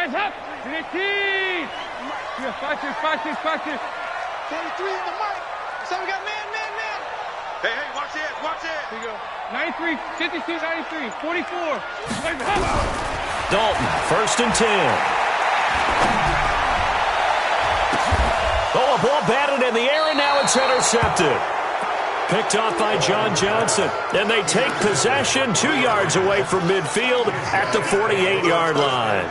Hands up. 15. Yeah, 5-6. 33 in the mic. So we got man. Hey, watch it. Here you go. 93, 52, 93, 44. Dalton, 1st and 10. Oh, a ball batted in the air, and now it's intercepted. Picked off by John Johnson. And they take possession 2 yards away from midfield at the 48-yard line.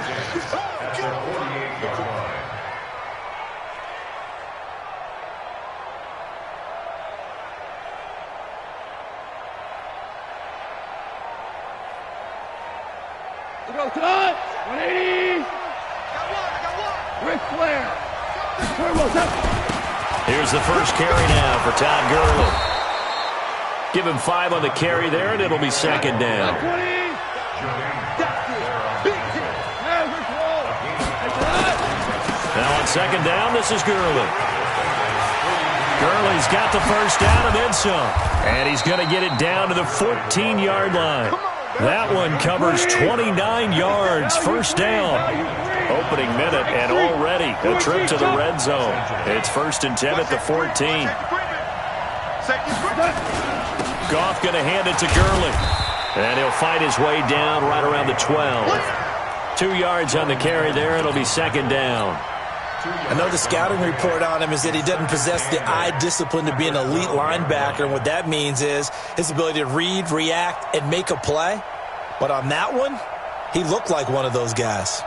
Go, Todd! 180! Got one. Ric Flair! Here's the first carry now for Todd Gurley. Give him 5 on the carry there, and it'll be 2nd down. 20! Now on 2nd down, this is Gurley. Gurley's got the first down and then some. And he's going to get it down to the 14-yard line. That one covers 29 yards, 1st down. Opening minute and already a trip to the red zone. It's 1st and 10 at the 14. Goff going to hand it to Gurley. And he'll fight his way down right around the 12. 2 yards on the carry there. It'll be 2nd down. I know the scouting report on him is that he doesn't possess the eye discipline to be an elite linebacker. And what that means is his ability to read, react, and make a play. But on that one, he looked like one of those guys.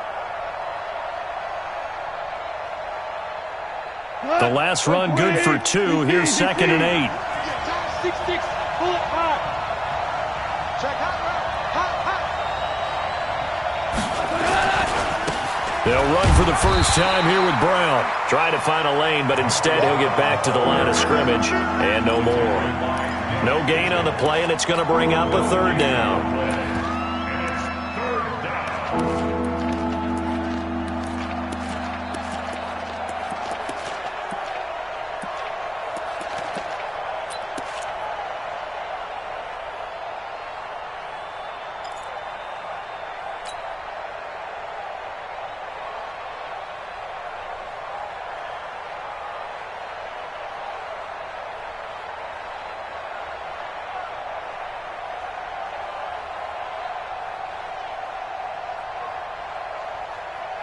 The last run good for 2. Here's 2nd and 8. 6-6, pull it hot. Check hot. They'll run for the first time here with Brown. Try to find a lane, but instead he'll get back to the line of scrimmage and no more. No gain on the play, and it's going to bring up a 3rd down.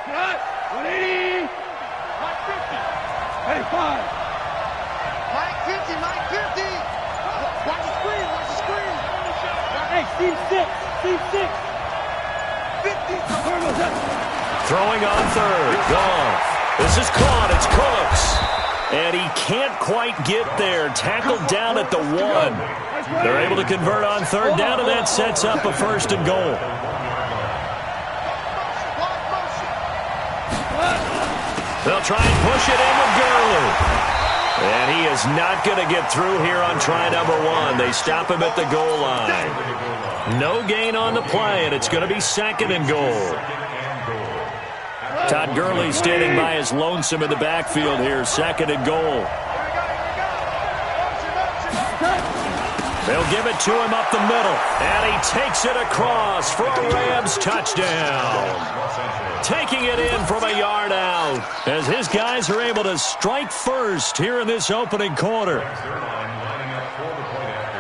Cut! 180! Mike 50! 85! Mike 50. Watch the screen. Hey, Steve 6! 50! Throwing on 3rd. Goff. This is caught. It's Cooks. And he can't quite get there. Tackled down at the 1. They're able to convert on 3rd down, and that sets up a 1st and goal. They'll try and push it in with Gurley. And he is not going to get through here on try number 1. They stop him at the goal line. No gain on the play, and it's going to be 2nd and goal. Todd Gurley standing by his lonesome in the backfield here. 2nd and goal. They'll give it to him up the middle. And he takes it across for a Rams touchdown. Taking it in from a yard out as his guys are able to strike first here in this opening quarter.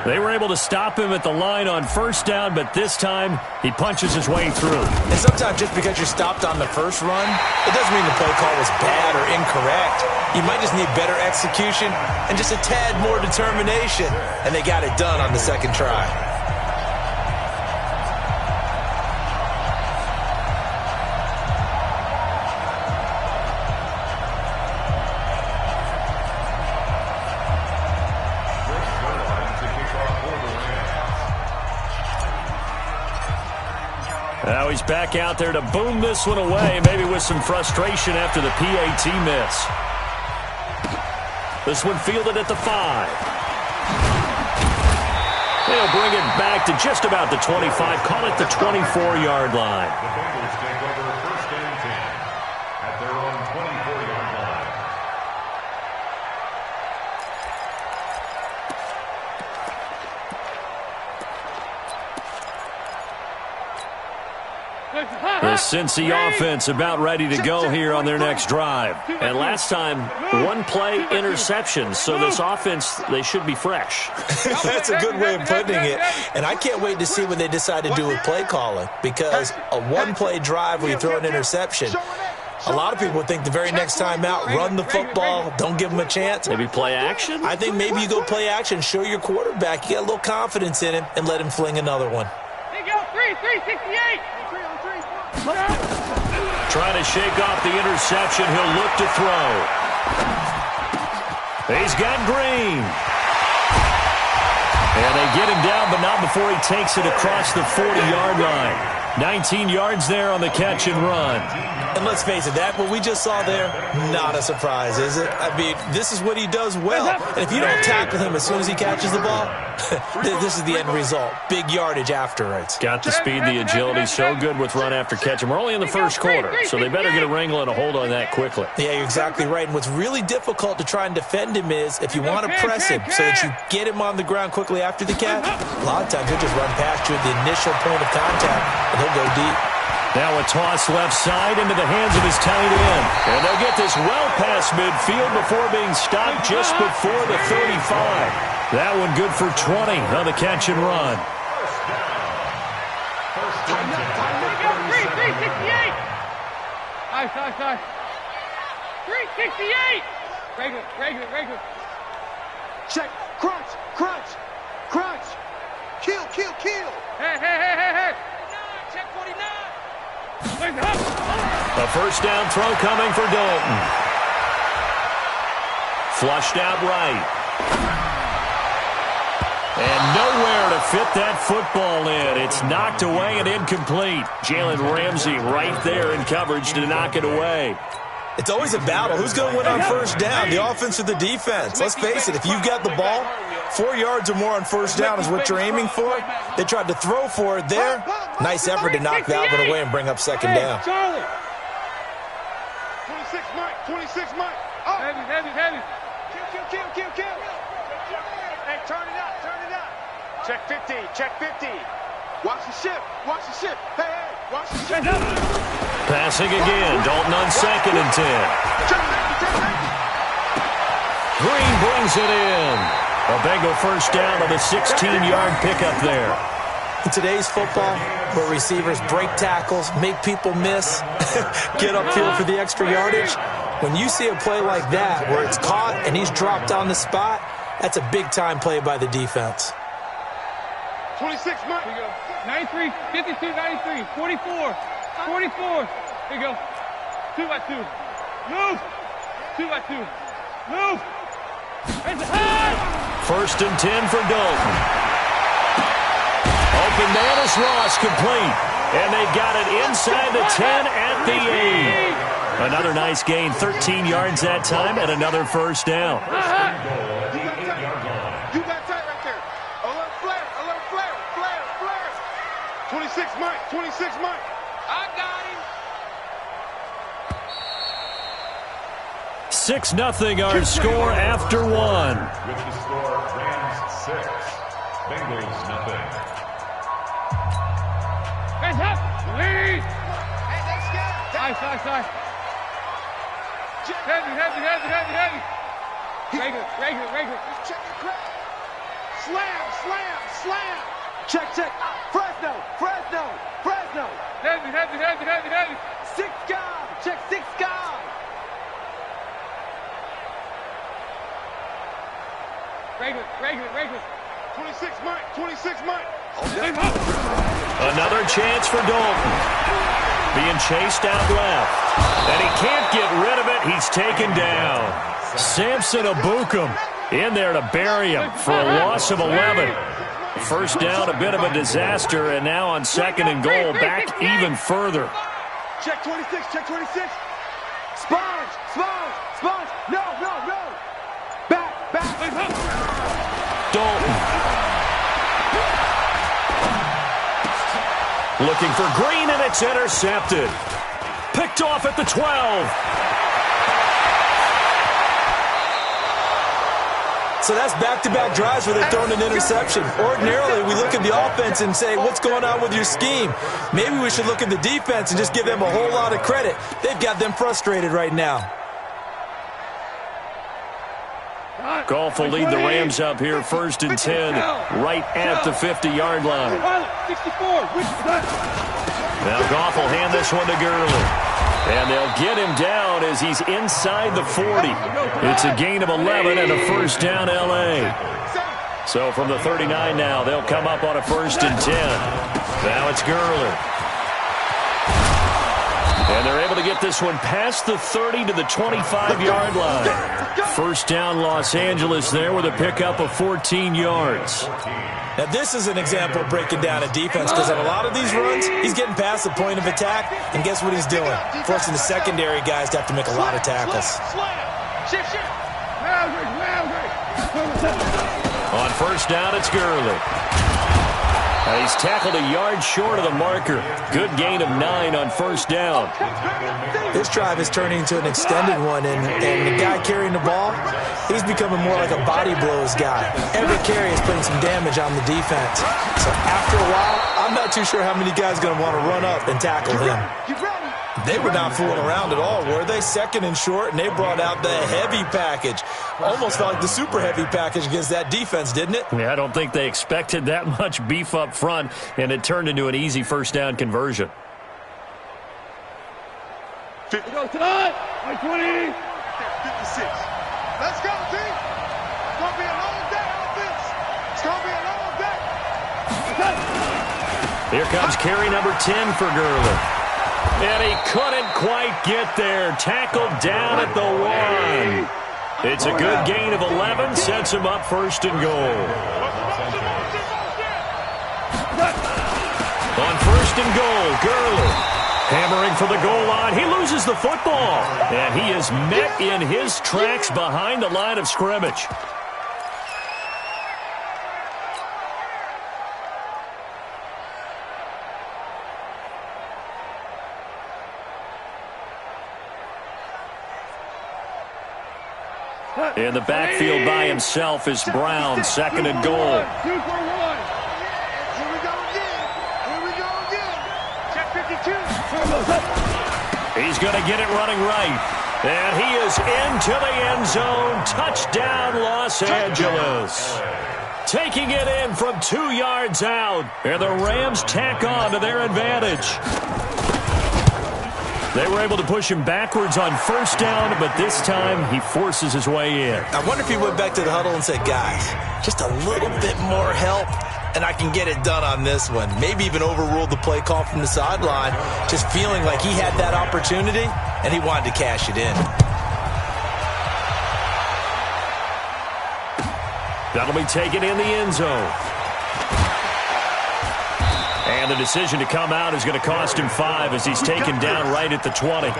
They were able to stop him at the line on 1st down, but this time he punches his way through. And sometimes just because you're stopped on the first run, it doesn't mean the play call was bad or incorrect. You might just need better execution and just a tad more determination. And they got it done on the 2nd try. Now he's back out there to boom this one away, maybe with some frustration after the PAT miss. This one fielded at the 5. They'll bring it back to just about the 25, call it the 24-yard line. The Bengals take over 1st and 10 at their own 24-yard line. The Cincy offense about ready to go here on their next drive. And last time, one-play interception. So this offense, they should be fresh. That's a good way of putting it. And I can't wait to see what they decide to do with play calling. Because a one-play drive where you throw an interception, a lot of people would think the very next time out, run the football, don't give them a chance. Maybe play action? I think maybe you go play action, show your quarterback you got a little confidence in him, and let him fling another one. There you go, 368. Trying to shake off the interception. He'll look to throw. He's got Green. And they get him down, but not before he takes it across the 40-yard line. 19 yards there on the catch and run. And let's face it, that what we just saw there, not a surprise, is it? I mean, this is what he does well. And if you don't tackle him as soon as he catches the ball, this is the end result. Big yardage afterwards. Got the speed, the agility, so good with run after catch. And we're only in the first quarter, so they better get a wrangle and a hold on that quickly. Yeah, you're exactly right. And what's really difficult to try and defend him is if you want to press him so that you get him on the ground quickly after the catch, a lot of times he'll just run past you at the initial point of contact, and he'll go deep. Now a toss left side into the hands of his tight end. And they'll get this well past midfield before being stopped just before the 35. That one good for 20 on the catch and run. 368. Nice. 368. Regular. Check. Crunch. Kill. Hey. Check 49. A first down throw coming for Dalton. Flushed out right. And nowhere to fit that football in. It's knocked away and incomplete. Jalen Ramsey right there in coverage to knock it away. It's always a battle. Who's going to win on first down, the offense or the defense? Let's face it, if you've got the ball, 4 yards or more on first down is what you're aiming for. They tried to throw for it there. Nice effort to knock that one away and bring up second down. 26 Mike. Oh. Heavy. Kill. Hey, turn it up. Check 50. Watch the ship. Hey, watch the ship. Passing again. Dalton on 2nd and 10. Green brings it in. A Bengal first down on the 16-yard pickup there. In today's football, where receivers break tackles, make people miss, get upfield for the extra yardage, when you see a play like that where it's caught and he's dropped on the spot, that's a big-time play by the defense. 26 Mike. Here you go. 93, 52, 93, 44. Here you go. 2x2. Move. 2x2. Move. First and 10 for Dalton. Open man is Ross, complete. And they've got it inside the 10 at the 8. Another nice gain, 13 yards that time, and another first down. You got tight right there. Alert flare. 26 Mike. I got him. 6-0 our score after one. With the score, Rams 6, Bengals nothing. Hands up. Lead. Hey, next guy. Nice. Heavy. Regular. Check your crack. Slam. Check. Fresno. Heavy. 6 guy. Check 6 guy. Regular. 26 Mike. Another chance for Dalton. Being chased out left. And he can't get rid of it. He's taken down. Samson Abukum in there to bury him for a loss of 11. First down, a bit of a disaster, and now on 2nd and goal, back even further. Check 26. Sponge. No. Back. Dalton. Looking for Green, and it's intercepted. Picked off at the 12. So that's back-to-back drives where they're throwing an interception. Ordinarily, we look at the offense and say, what's going on with your scheme? Maybe we should look at the defense and just give them a whole lot of credit. They've got them frustrated right now. Goff will lead the Rams up here, 1st and 10, right at the 50-yard line. Now Goff will hand this one to Gurley. And they'll get him down as he's inside the 40. It's a gain of 11 and a 1st down L.A. So from the 39 now, they'll come up on a 1st and 10. Now it's Gurley. And they're able to get this one past the 30 to the 25-yard line. 1st down Los Angeles there with a pickup of 14 yards. Now, this is an example of breaking down a defense because on a lot of these runs, he's getting past the point of attack, and guess what he's doing? Forcing the secondary guys to have to make a lot of tackles. On 1st down, it's Gurley. He's tackled a yard short of the marker. Good gain of 9 on 1st down. This drive is turning into an extended one, and the guy carrying the ball, he's becoming more like a body blows guy. Every carry is putting some damage on the defense. So after a while, I'm not too sure how many guys are going to want to run up and tackle him. They were not fooling around at all, were they? 2nd and short, and they brought out the heavy package. Almost felt like the super heavy package against that defense, didn't it? Yeah, I don't think they expected that much beef up front, and it turned into an easy 1st down conversion. Go, Todd! 20! 56. Let's go, team! It's going to be a long day on this. It's going to be a long day. Here comes carry number 10 for Gurley. And he couldn't quite get there. Tackled down at the 1. It's a good gain of 11. Sets him up 1st and goal. On 1st and goal, Gurley hammering for the goal line. He loses the football. And he is met in his tracks behind the line of scrimmage. In the backfield by himself is Brown, 2nd and goal. 2 for 1. Here we go again. Here we go again. Check 52. He's going to get it running right. And he is into the end zone. Touchdown, Los Angeles. Taking it in from 2 yards out. And the Rams tack on to their advantage. They were able to push him backwards on 1st down, but this time he forces his way in. I wonder if he went back to the huddle and said, guys, just a little bit more help, and I can get it done on this one. Maybe even overruled the play call from the sideline, just feeling like he had that opportunity, and he wanted to cash it in. That'll be taken in the end zone. And the decision to come out is going to cost him 5 as he's taken down right at the 20.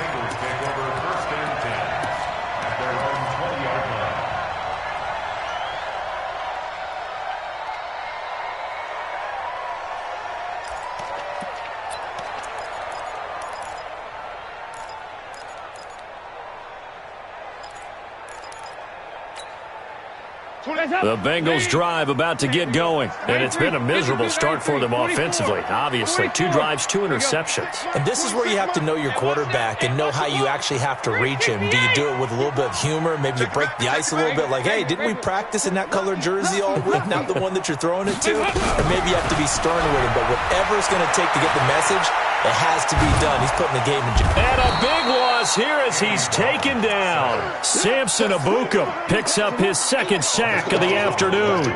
The Bengals drive about to get going, and it's been a miserable start for them offensively. Obviously, 2 drives, 2 interceptions. And this is where you have to know your quarterback and know how you actually have to reach him. Do you do it with a little bit of humor? Maybe you break the ice a little bit like, hey, didn't we practice in that colored jersey all week, not the one that you're throwing it to? Or maybe you have to be stern with him, but whatever it's going to take to get the message, it has to be done. He's putting the game in jeopardy. And a big loss here as he's taken down. Samson Abuka picks up his 2nd sack of the afternoon. 2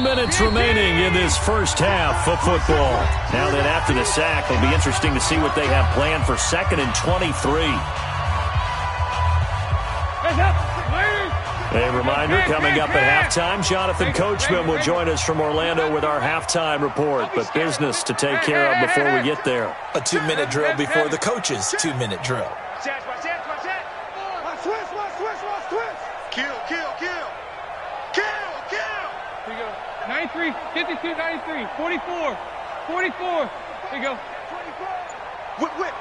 minutes remaining in this first half of football. Now then, after the sack, it'll be interesting to see what they have planned for 2nd and 23. A reminder, coming up at halftime, Jonathan Coachman will join us from Orlando with our halftime report, but business to take care of before we get there. A 2-minute drill before the coach's 2-minute drill. Kill. Here you go. 93, 52, 93, 44. Here you go. Whip.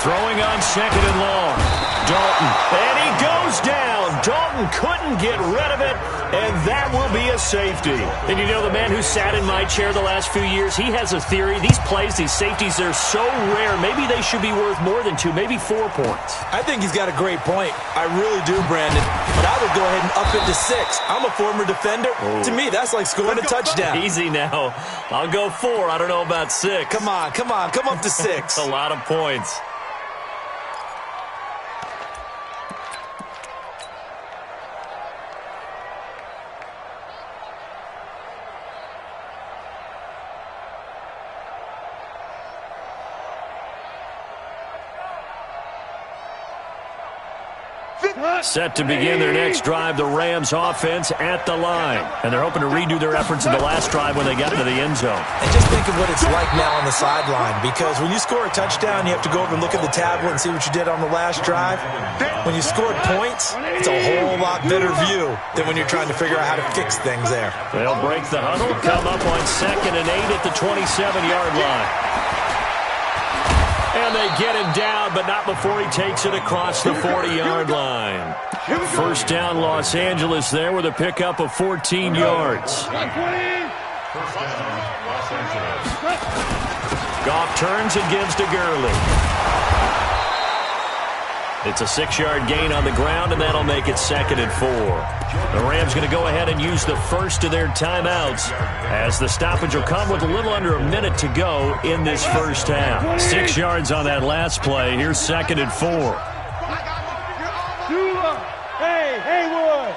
Throwing on 2nd and long. Dalton. And he goes down. Dalton couldn't get rid of it, and that will be a safety. And you know, the man who sat in my chair the last few years, he has a theory. These plays, these safeties, they're so rare. Maybe they should be worth more than 2, maybe 4 points. I think he's got a great point. I really do, Brandon. But I would go ahead and up it to 6. I'm a former defender. To me, that's like scoring a touchdown. Easy now. I'll go 4. I don't know about 6. Come on. Come up to 6. A lot of points. Set to begin their next drive, the Rams offense at the line. And they're hoping to redo their efforts in the last drive when they got into the end zone. And just think of what it's like now on the sideline, because when you score a touchdown, you have to go over and look at the tablet and see what you did on the last drive. When you scored points, it's a whole lot better view than when you're trying to figure out how to fix things there. They'll break the huddle, come up on 2nd and 8 at the 27-yard line. And they get him down, but not before he takes it across the 40-yard line. First down, Los Angeles there with a pickup of 14 yards. Goff turns and gives to Gurley. It's a 6-yard gain on the ground, and that'll make it 2nd and 4. The Rams going to go ahead and use the first of their timeouts as the stoppage will come with a little under a minute to go in this first half. 6 yards on that last play. Here's 2nd and 4. Hey, Haywood.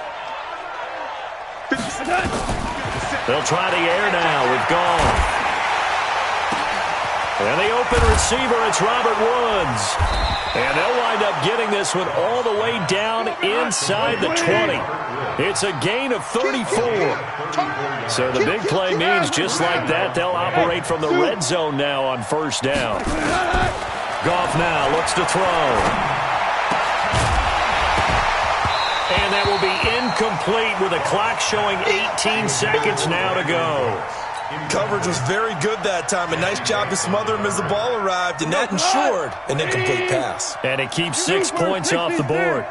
They'll try the air now with Goff. And the open receiver, it's Robert Woods. And they'll wind up getting this one all the way down inside the 20. It's a gain of 34. So the big play means just like that, they'll operate from the red zone now on first down. Goff now looks to throw. And that will be incomplete with the clock showing 18 seconds now to go. Coverage was very good that time. A nice job to smother him as the ball arrived, and that ensured an incomplete pass. And it keeps 6 points off the board.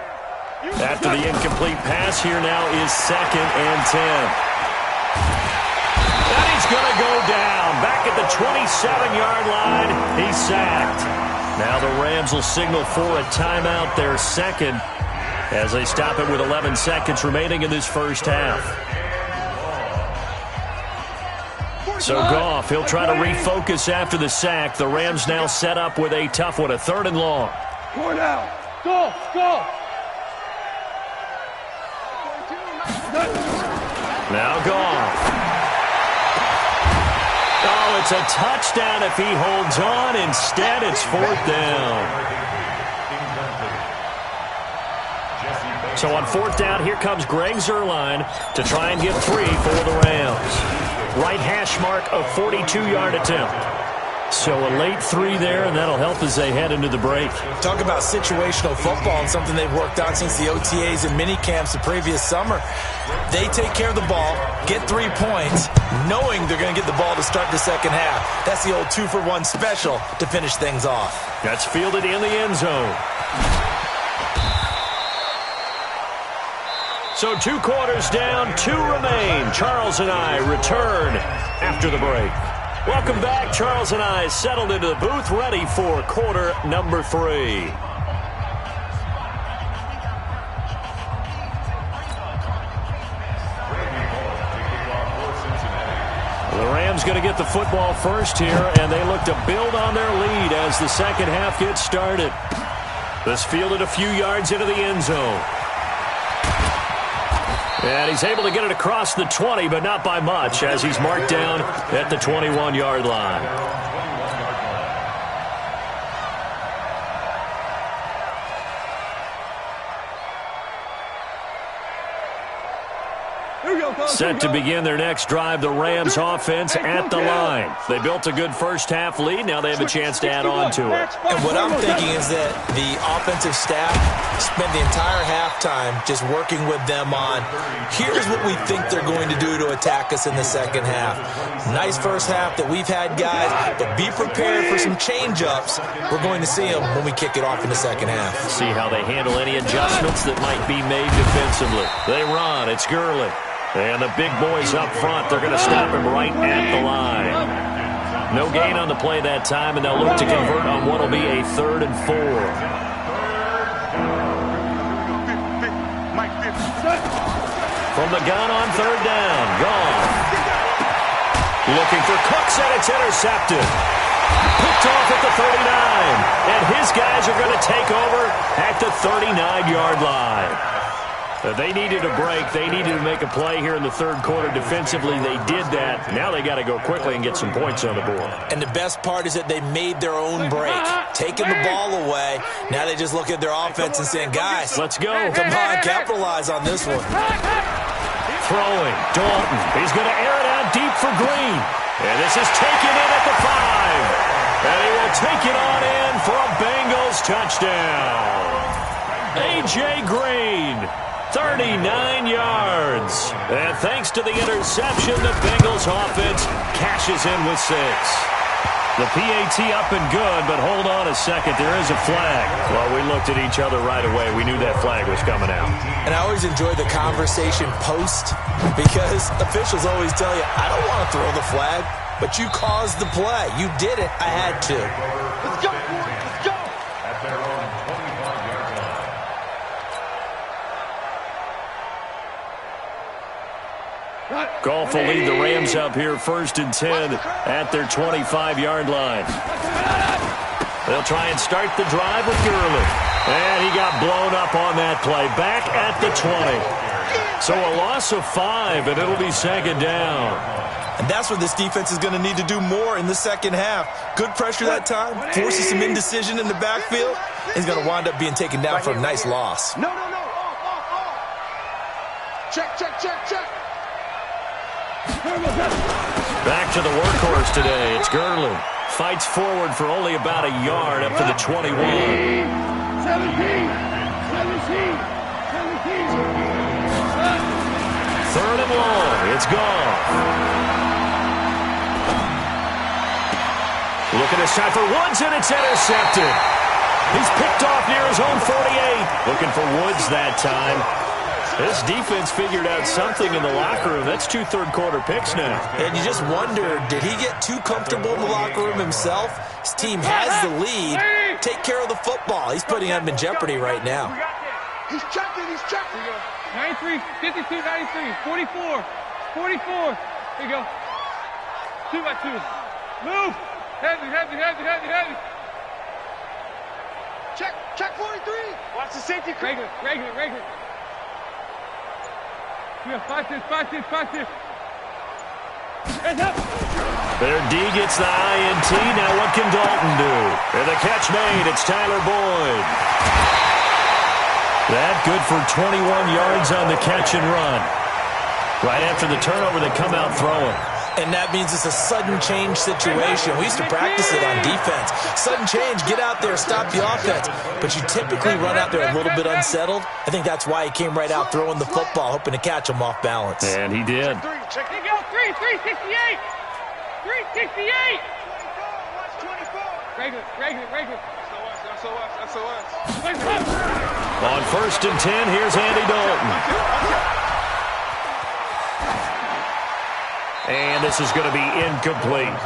After the incomplete pass, here now is 2nd and 10. And he's going to go down. Back at the 27-yard line, he's sacked. Now the Rams will signal for a timeout, their second, as they stop it with 11 seconds remaining in this first half. So Goff, he'll try to refocus after the sack. The Rams now set up with a tough one, a 3rd and long. Go now. Go. Now Goff. Oh, it's a touchdown if he holds on. Instead, it's 4th down. So on 4th down, here comes Greg Zuerlein to try and get 3 for the Rams. Right hash mark of 42-yard attempt. So a late 3 there, and that'll help as they head into the break. Talk about situational football and something they've worked on since the OTAs and mini camps the previous summer. They take care of the ball, get 3 points, knowing they're going to get the ball to start the second half. That's the old 2-for-1 special to finish things off. That's fielded in the end zone. So 2 quarters down, 2 remain. Charles and I return after the break. Welcome back. Charles and I settled into the booth, ready for quarter number 3. The Rams going to get the football first here, and they look to build on their lead as the second half gets started. This fielded a few yards into the end zone. And he's able to get it across the 20, but not by much, as he's marked down at the 21-yard line. Here we go, Set to begin their next drive, the Rams offense at the line. They built a good first-half lead. Now they have a chance to add on to it. And what I'm thinking is that the offensive staff spent the entire halftime just working with them on, here's what we think they're going to do to attack us in the second half. Nice first half that we've had, guys, but be prepared for some change-ups. We're going to see them when we kick it off in the second half. See how they handle any adjustments that might be made defensively. They run. It's Gurley. And the big boys up front, they're going to stop him right at the line. No gain on the play that time, and they'll look to convert on what will be a 3rd and 4. From the gun on 3rd down. Gone. Looking for Cooks, and it's intercepted. Picked off at the 39. And his guys are going to take over at the 39-yard line. They needed a break. They needed to make a play here in the 3rd quarter. Defensively, they did that. Now they got to go quickly and get some points on the board. And the best part is that they made their own break, taking the ball away. Now they just look at their offense and saying, guys, let's go. Come on, capitalize on this one. Throwing, Dalton. He's going to air it out deep for Green. And this is taken in at the 5. And he will take it on in for a Bengals touchdown. A.J. Green. 39 yards. And thanks to the interception, the Bengals offense cashes in with 6. The PAT up and good, but hold on a second. There is a flag. Well, we looked at each other right away. We knew that flag was coming out. And I always enjoy the conversation post because officials always tell you, I don't want to throw the flag, but you caused the play. You did it. I had to. Let's go. Let's go. At their own 25-yard line. Goff will lead the Rams up here 1st and 10 at their 25-yard line. They'll try and start the drive with Gurley. And he got blown up on that play. Back at the 20. So a loss of 5, and it'll be 2nd down. And that's what this defense is going to need to do more in the second half. Good pressure that time, forces some indecision in the backfield. He's going to wind up being taken down for a nice loss. No. Off. Check. Back to the workhorse today. It's Gurley. Fights forward for only about a yard up to the 21. 17. 3rd and long. It's gone. Looking this time for Woods, and it's intercepted. He's picked off near his own 48. Looking for Woods that time. This defense figured out something in the locker room. That's 2 third-quarter picks now. And you just wonder, did he get too comfortable in the locker room himself? His team has the lead. Take care of the football. He's putting them in jeopardy right now. He's checking. 93, 52, 93, 44. 44. Here you go. 2 by 2. Move. Heavy. Check 43. Watch the safety. Regular. Yeah, 5-6. Hands up. Their D gets the INT. Now what can Dalton do? And the catch made. It's Tyler Boyd. That good for 21 yards on the catch and run. Right after the turnover, they come out throwing. And that means it's a sudden change situation. We used to practice it on defense. Sudden change, get out there, stop the offense. But you typically run out there a little bit unsettled. I think that's why he came right out throwing the football, hoping to catch him off balance. And he did. Here you go. 368. 368. Regular. SOS. On 1st and 10, here's Andy Dalton. And this is going to be incomplete.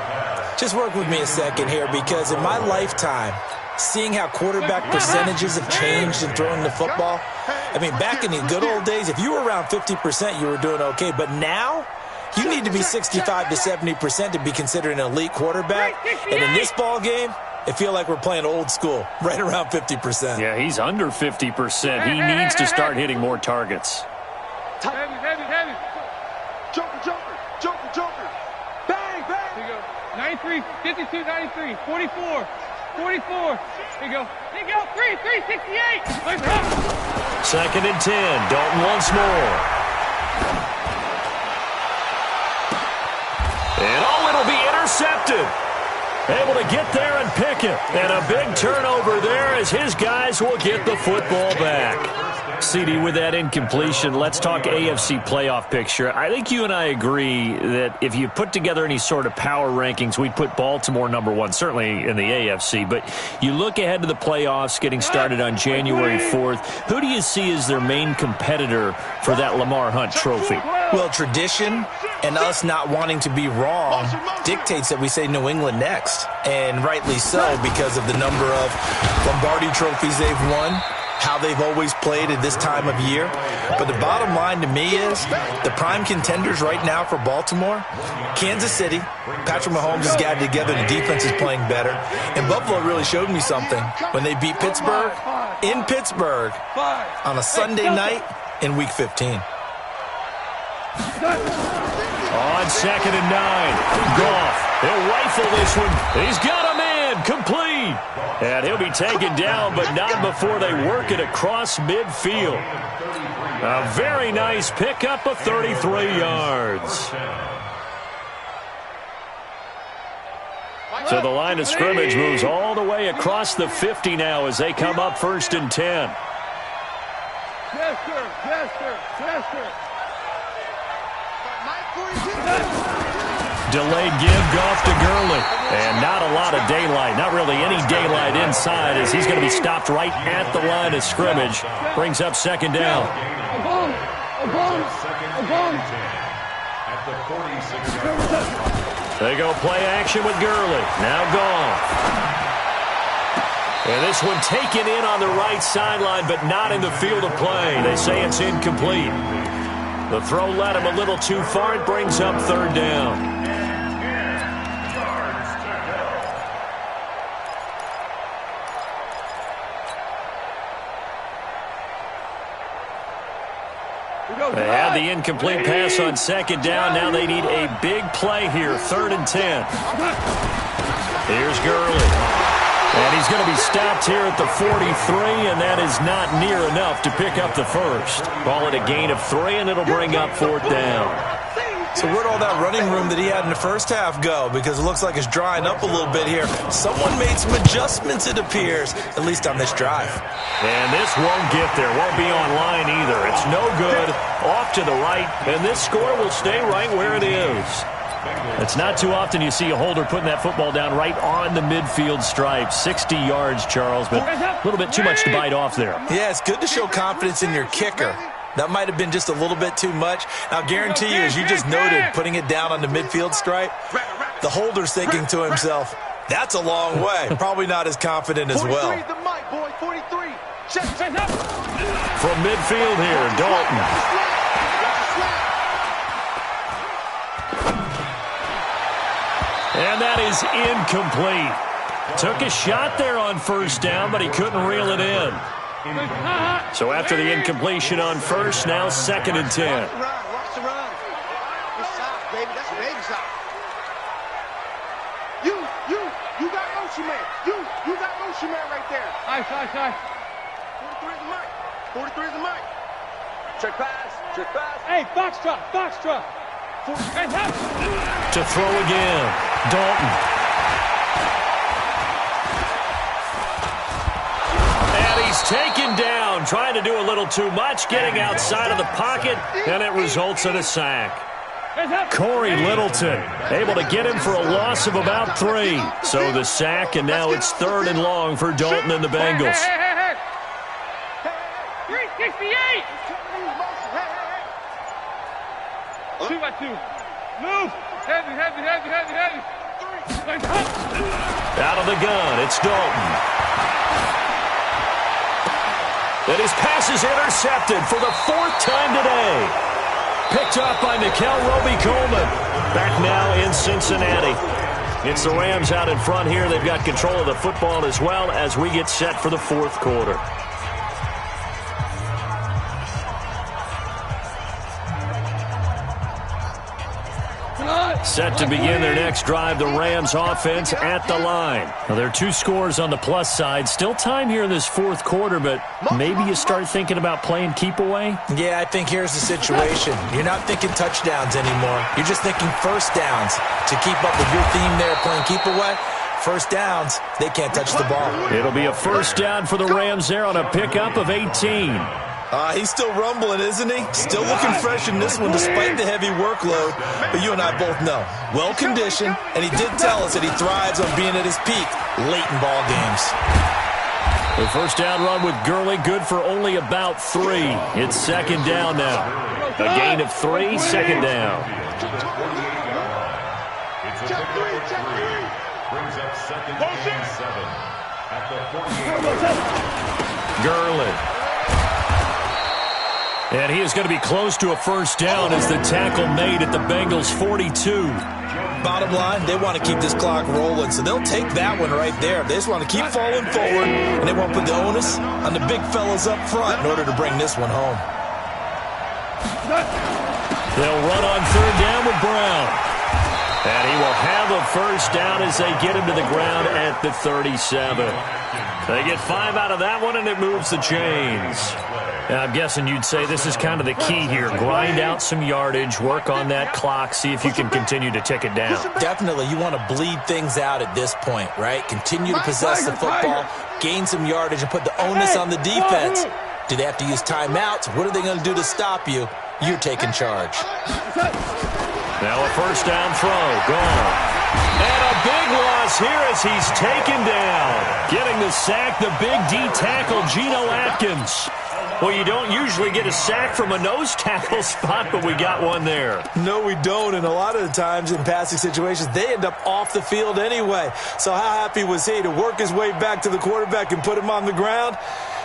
Just work with me a second here, because in my lifetime, seeing how quarterback percentages have changed in throwing the football, I mean, back in the good old days, if you were around 50%, you were doing okay. But now, you need to be 65 to 70% to be considered an elite quarterback. And in this ball game, I feel like we're playing old school, right around 50%. Yeah, he's under 50%. He needs to start hitting more targets. Heavy. Joker. Bang. Here you go. 93, 52, 93, 44. Here you go. 368. 2nd and 10. Dalton once more. it'll be intercepted. Able to get there and pick it. And a big turnover there as his guys will get the football back. CD, with that incompletion, let's talk AFC playoff picture. I think you and I agree that if you put together any sort of power rankings, we'd put Baltimore number one, certainly in the AFC. But you look ahead to the playoffs getting started on January 4th. Who do you see as their main competitor for that Lamar Hunt trophy? Well, tradition and us not wanting to be wrong dictates that we say New England next. And rightly so, because of the number of Lombardi trophies they've won, how they've always played at this time of year. But the bottom line to me is the prime contenders right now for Baltimore, Kansas City. Patrick Mahomes has got it together. The defense is playing better. And Buffalo really showed me something when they beat Pittsburgh in Pittsburgh on a Sunday night in Week 15. On 2nd and 9, Goff. He'll rifle this one. He's got a man complete. And he'll be taken down, but not before they work it across midfield. A very nice pickup of 33 yards. So the line of scrimmage moves all the way across the 50 now as they come up 1st and 10. Delayed give, Goff to Gurley. And not a lot of daylight. Not really any daylight inside as he's going to be stopped right at the line of scrimmage. Brings up 2nd down. They go play action with Gurley. Now Goff. And this one taken in on the right sideline, but not in the field of play. They say it's incomplete. The throw led him a little too far. It brings up 3rd down. They had the incomplete pass on 2nd down. Now they need a big play here. 3rd and 10. Here's Gurley. And he's going to be stopped here at the 43, and that is not near enough to pick up the first. Call it a gain of 3, and it'll bring up 4th down. So where'd all that running room that he had in the first half go? Because it looks like it's drying up a little bit here. Someone made some adjustments, it appears, at least on this drive. And this won't get there. Won't be online either. It's no good. Off to the right, and this score will stay right where it is. It's not too often you see a holder putting that football down right on the midfield stripe. 60 yards, Charles, but a little bit too much to bite off there. Yeah, it's good to show confidence in your kicker. That might have been just a little bit too much. I'll guarantee you, as you just noted, putting it down on the midfield stripe, the holder's thinking to himself, that's a long way. Probably not as confident as well. From midfield here, Dalton. And that is incomplete. Took a shot there on 1st down, but he couldn't reel it in. So after the incompletion on 1st, now 2nd and 10. Watch the run. Good shot, baby. That's a baby shot. You got motion man. You got motion man right there. Nice. 43 is the mic. 43 is the mic. Check pass. Hey, box drop. To throw again, Dalton. And he's taken down, trying to do a little too much, getting outside of the pocket, and it results in a sack. Corey Littleton able to get him for a loss of about 3. So the sack, and now it's 3rd and long for Dalton and the Bengals. 368. 2 by 2. Move. Heavy. Out of the gun, it's Dalton. And his pass is intercepted for the 4th time today. Picked up by Nickel Roby-Coleman. Back now in Cincinnati. It's the Rams out in front here. They've got control of the football as well as we get set for the 4th quarter. set to begin their next drive. The Rams offense at the line. Well, there are 2 scores on the plus side. Still time here in this fourth quarter, but maybe you start thinking about playing keep away? Yeah, I think here's the situation. You're not thinking touchdowns anymore. You're just thinking first downs. To keep up with your theme there, playing keep away, first downs, they can't touch the ball. It'll be a first down for the Rams there on a pickup of 18. He's still rumbling, isn't he? Still looking fresh in this one despite the heavy workload. But you and I both know, well-conditioned, and he did tell us that he thrives on being at his peak late in ball games. The first down run with Gurley, good for only about 3. It's second down now. A gain of 3, second down. It's a pickup of 3. Brings up second and 7 at the 48. Gurley. And he is going to be close to a first down as the tackle made at the Bengals' 42. Bottom line, they want to keep this clock rolling, so they'll take that one right there. They just want to keep falling forward, and they won't put the onus on the big fellas up front in order to bring this one home. They'll run on third down with Brown. And he will have a first down as they get him to the ground at the 37. They get 5 out of that one, and it moves the chains. Now, I'm guessing you'd say this is kind of the key here. Grind out some yardage, work on that clock, see if you can continue to tick it down. Definitely, you want to bleed things out at this point, right? Continue to possess the football, gain some yardage, and put the onus on the defense. Do they have to use timeouts? What are they going to do to stop you? You're taking charge. Now a first down throw, gone. And a big loss here as he's taken down. Getting the sack, the big D tackle, Geno Atkins. Well, you don't usually get a sack from a nose tackle spot, but we got one there. No, we don't, and a lot of the times in passing situations, they end up off the field anyway. So how happy was he to work his way back to the quarterback and put him on the ground?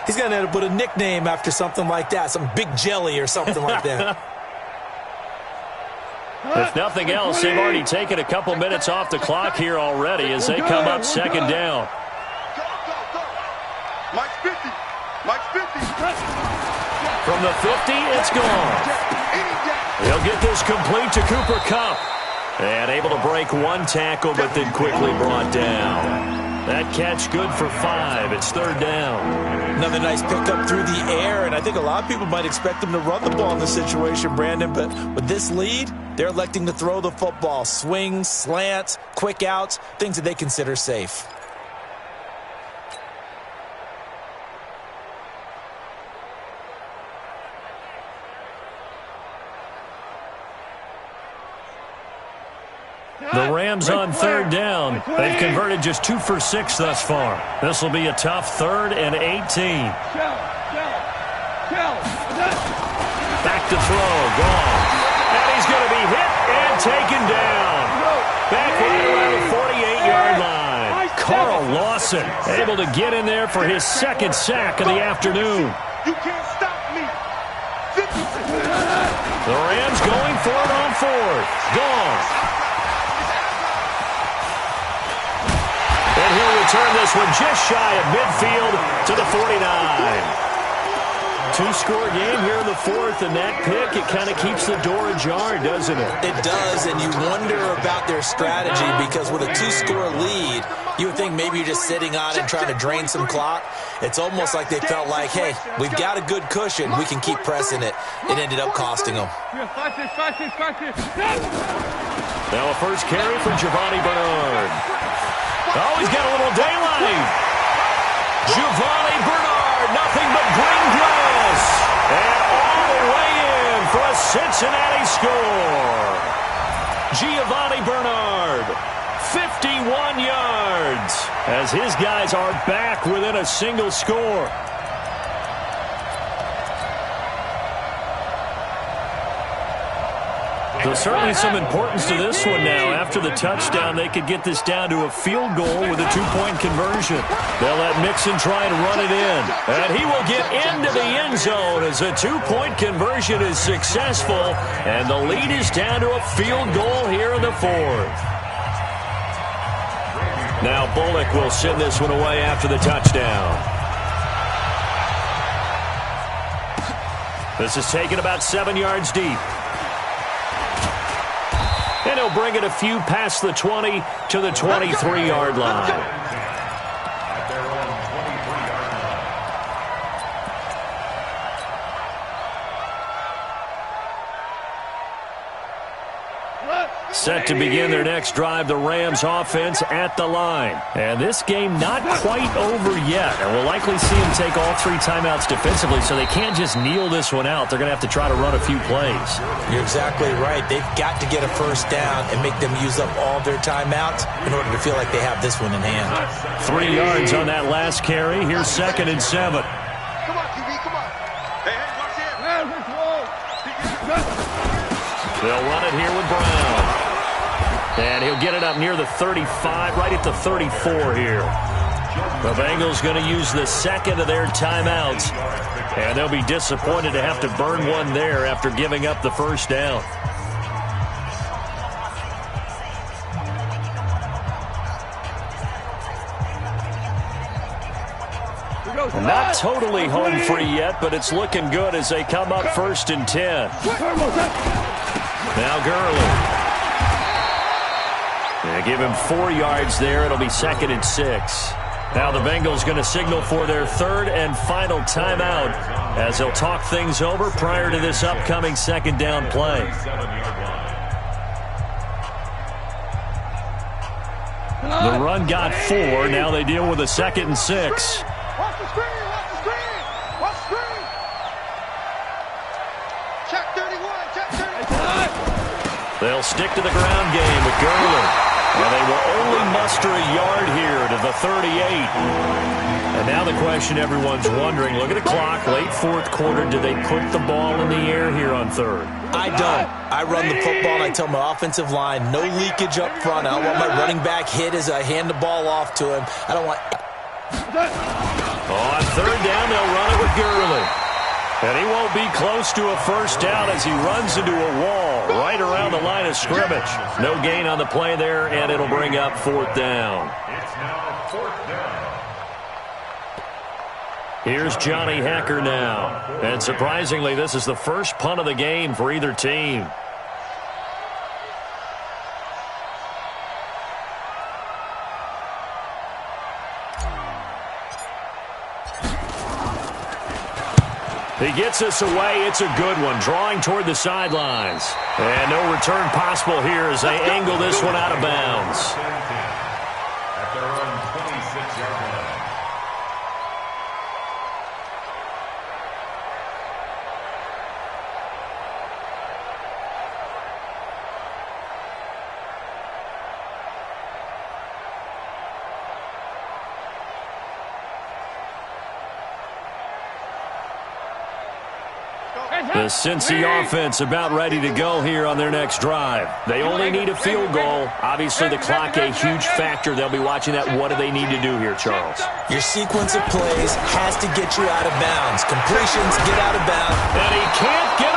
He's going to end up with a nickname after something like that, some Big Jelly or something like that. If nothing else, they've already taken a couple minutes off the clock here already as they come up second down. Mike's 50. Mike's 50. From the 50, it's gone. He'll get this complete to Cooper Kupp. And able to break one tackle, but then quickly brought down. That catch good for 5. It's third down. Another nice pickup through the air, and I think a lot of people might expect them to run the ball in this situation, Brandon, but with this lead, they're electing to throw the football. Swings, slants, quick outs, things that they consider safe. The Rams on third down. They've converted just 2 for 6 thus far. This will be a tough 3rd and 18. Back to throw. Gone. And he's going to be hit and taken down. Back right around the 48-yard line. Carl Lawson able to get in there for his second sack of the afternoon. You can't stop me. The Rams going for it on 4th. Gone. And he'll return this one just shy of midfield to the 49. 2-score game here in the 4th, and that pick, it kind of keeps the door ajar, doesn't it? It does, and you wonder about their strategy because with a 2-score lead, you would think maybe you're just sitting on it and trying to drain some clock. It's almost like they felt like, hey, we've got a good cushion. We can keep pressing it. It ended up costing them. Now a first carry for Giovanni Bernard. Oh, he's got a little daylight. Giovanni Bernard, nothing but green grass. And all the way in for a Cincinnati score. Giovanni Bernard, 51 yards, as his guys are back within a single score. There's certainly some importance to this one now. After the touchdown, they could get this down to a field goal with a 2-point conversion. They'll let Mixon try and run it in. And he will get into the end zone as a 2-point conversion is successful. And the lead is down to a field goal here in the 4th. Now Bullock will send this one away after the touchdown. This is taken about 7 yards deep. And he'll bring it a few past the 20 to the 23-yard line. At their own 23-yard line. Set to begin their next drive, the Rams offense at the line. And this game not quite over yet. And we'll likely see them take all 3 timeouts defensively, so they can't just kneel this one out. They're going to have to try to run a few plays. You're exactly right. They've got to get a first down and make them use up all their timeouts in order to feel like they have this one in hand. 3 yards on that last carry. Here's 2nd and 7. Come on, QB, come on. Hey, watch it. They'll run it here with Brown. And he'll get it up near the 35, right at the 34 here. The Bengals going to use the 2nd of their timeouts. And they'll be disappointed to have to burn one there after giving up the first down. Not totally home free yet, but it's looking good as they come up 1st and 10. Now Gurley. They give him 4 yards there. It'll be 2nd and 6. Now the Bengals going to signal for their 3rd and final timeout as they'll talk things over prior to this upcoming 2nd down play. The run got 4. Now they deal with a 2nd and 6. Watch the screen! Watch the screen! Watch the screen! Check 31! Check 31! They'll stick to the ground game with Gurley. And they will only muster a yard here to the 38. And now the question everyone's wondering, look at the clock, late 4th quarter, do they put the ball in the air here on 3rd? I don't. I run the football and I tell my offensive line, no leakage up front. I don't want my running back hit as I hand the ball off to him. I don't want... On 3rd down, they'll run it with Gurley. And he won't be close to a first down as he runs into a wall right around the line of scrimmage. No gain on the play there, and it'll bring up 4th down. It's now 4th down. Here's Johnny Hacker now. And surprisingly, this is the first punt of the game for either team. He gets us away. It's a good one. Drawing toward the sidelines. And no return possible here as they angle this one out of bounds. At their own 26-yard line. The Cincy offense about ready to go here on their next drive. They only need a field goal. Obviously, the clock a huge factor. They'll be watching that. What do they need to do here, Charles? Your sequence of plays has to get you out of bounds. Completions, get out of bounds. And he can't get